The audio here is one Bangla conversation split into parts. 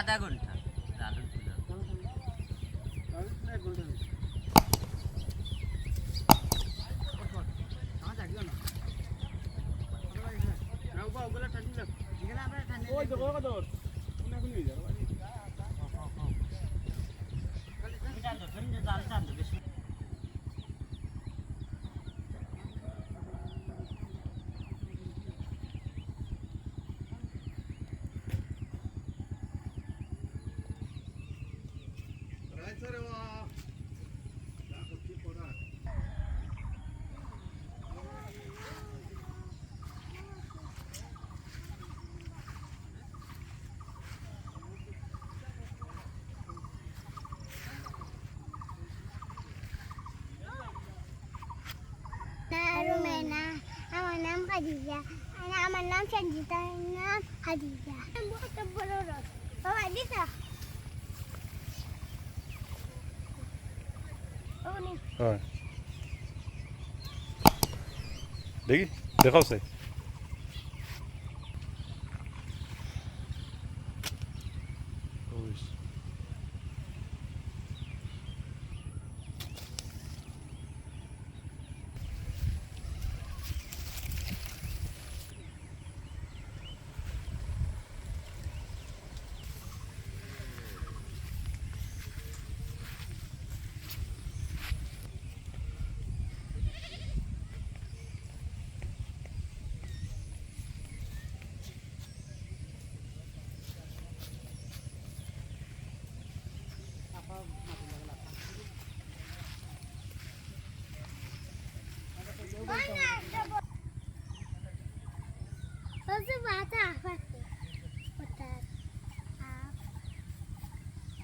আধা ঘন্টা আমার নাম খাদিজা, আমার নাম সঞ্জিতা, নাম খাদিজা। বড় রথ বাবা দিতা দেখি দেখাও সে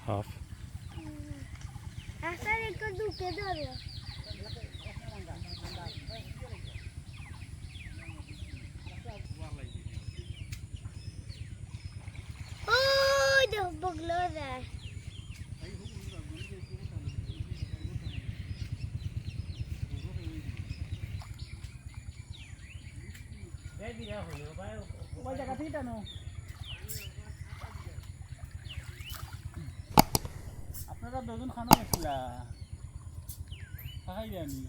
হাফ আসার একটু ঢুকে ধরো ওই দেখো বগলো যায় আপনারা দুজন খানো গেছিলা খাই জানি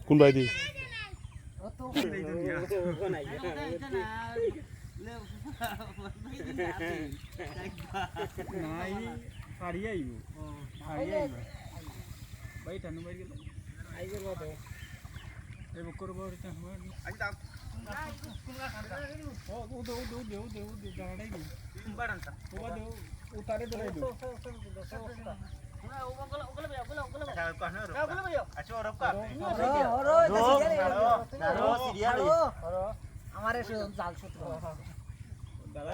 কোন বাই দি নাই সারি আইব সারি আইব ভাই টানু বাই গেল আই গেল তো এই বকর বড় টা হয় আজ দাও ও দো দো দো দো দো দাঁড়াই দি বাড়ানটা ও দো উতারে ধরে দো আমারে জাল সূত্র দাদা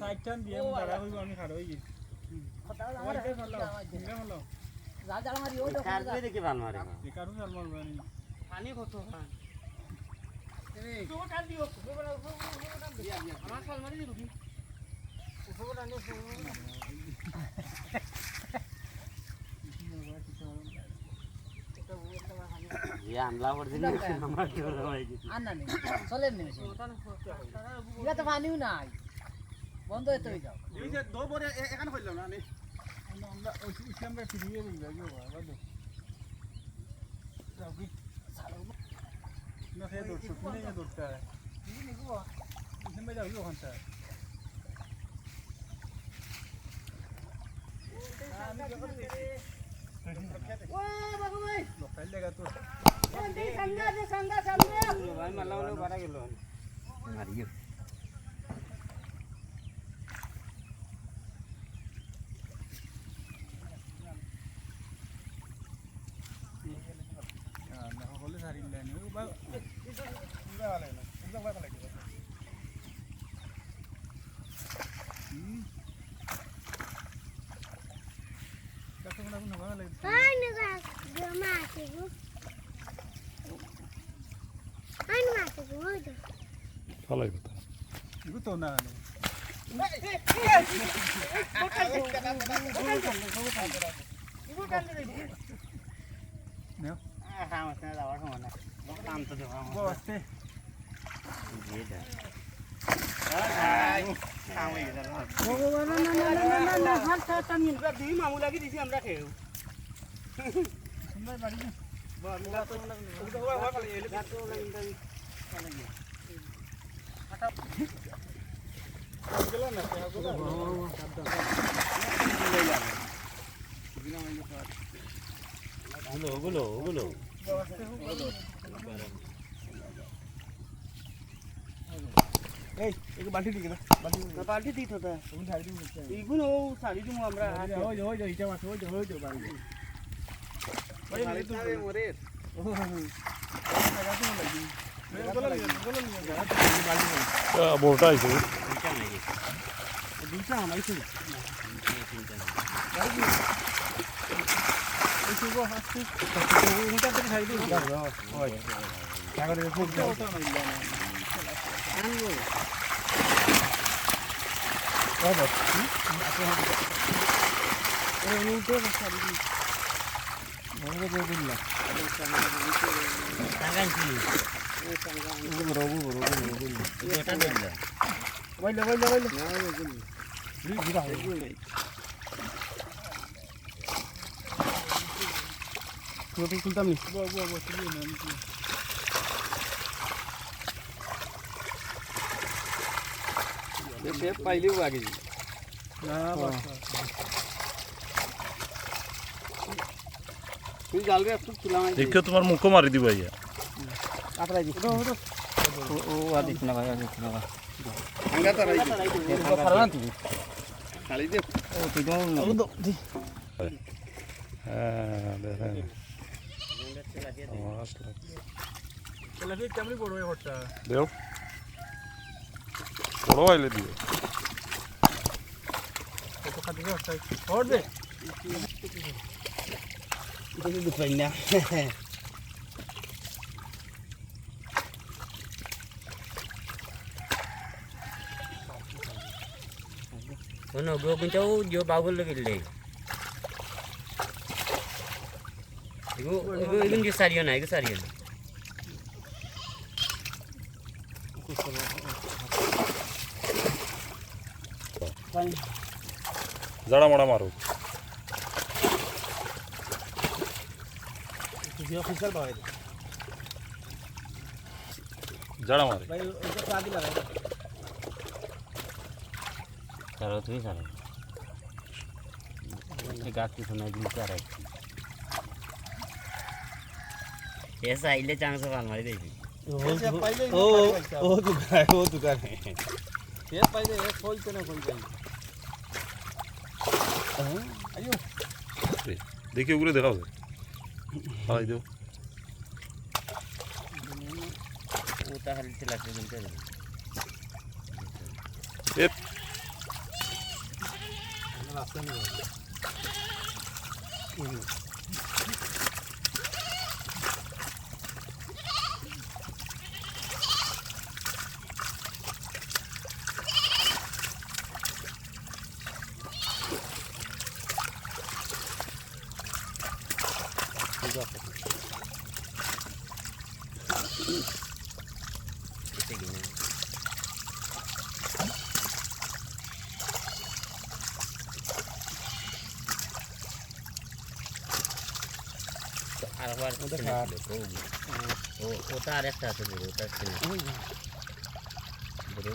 সাইডটান দিয়ে দাদা হইব আমি খাড় হই গেছি জাল জাল মারি ওই কার দেখি ভাল মারে কারু জাল মারবানি পানি কত এই তো কাট দিও আমার খাল মারি দিবি উপর আনে এটা আর না নেই চলেন নেই এটা তো পানিও নাই বন্ধ হয়ে তৈরি যাও এই যে দো পরে এখানে হইল না নে আমরা ওই আমরা ফিরিয়ে বলবো বাবা যাও কি না সে দৌড়ছো তুমি না দৌড়তা তুমি যাও কি ওখানটা ও বাবু ভাই লোকাল জায়গা তো संगा भाई मला वाला 12 किलो मारियो ना होले सारी लाइन वो बा पूरा वाला है ना एकदम वाला लगे कतो ना ना वाला लगे Ano ba? Gumati ko. Ano mati ko? ভালোই কথা 이거 또 나네 নেও খাওয়াতে যাওয়ার সময় না নাম তো দেওয়া বসতে মামু লাগি দিছি আমরা খেয়েও সুন্দর বাড়ি ওগুলো এই एक बाल्टी दिखे ना बाल्टी दी होता है तुम साइड में मुझे इगुन ओ साड़ी तुम हमरा हो जो इटा मत हो जो बाल्टी भाई तू मोरे लगा तो लगी बोलो नहीं बाल्टी বড়টা আছে दूसरा हमारी से ऐसे वो हाथ से उनका तो साइड में हो क्या करे खूब होता नहीं जाना आंगो और बस ए उनको साड़ी वो तो बिल्ला सांगान की बरोबर এটা দেন वही रोटी तुलताम नहीं वो चलिए ना ये शेप पहले हुआ आगे जी ना बस তুই জাল রে একটু তুলা মাই দেখে তোমার মুখও মারি দিব ইয়া আতরাই দি ও আদিছ না ভাই আদিছ না अंगा तराई ফারলান তুই खाली दे ও তুই দাও হ্যাঁ দেখেন चला फिर कैमरे बड़ो है हटता দেও বড় আইলে দিও तो खाती है हटता छोड़ दे itu dipainnya Ono gua kuncau jo bagul lagi le. Iku di sarian aja sarian. জড়া মড়া মারো ये ऑफिशियल भाई জড়া মারে भाई उनका शादी लगा Taruh tuh sana. Ini kaki sana di cara. Biasa ile jangan soal mari deh. वो दुकान है ये पहले ये खोलते ना खोल जाए आयो দেখি ওগুলো দেখাও হাই দেও Udah hal celak itu. এ रास्ता नहीं আর আবার ওটা আর একটা আছে বড় ওটা ছিল বড়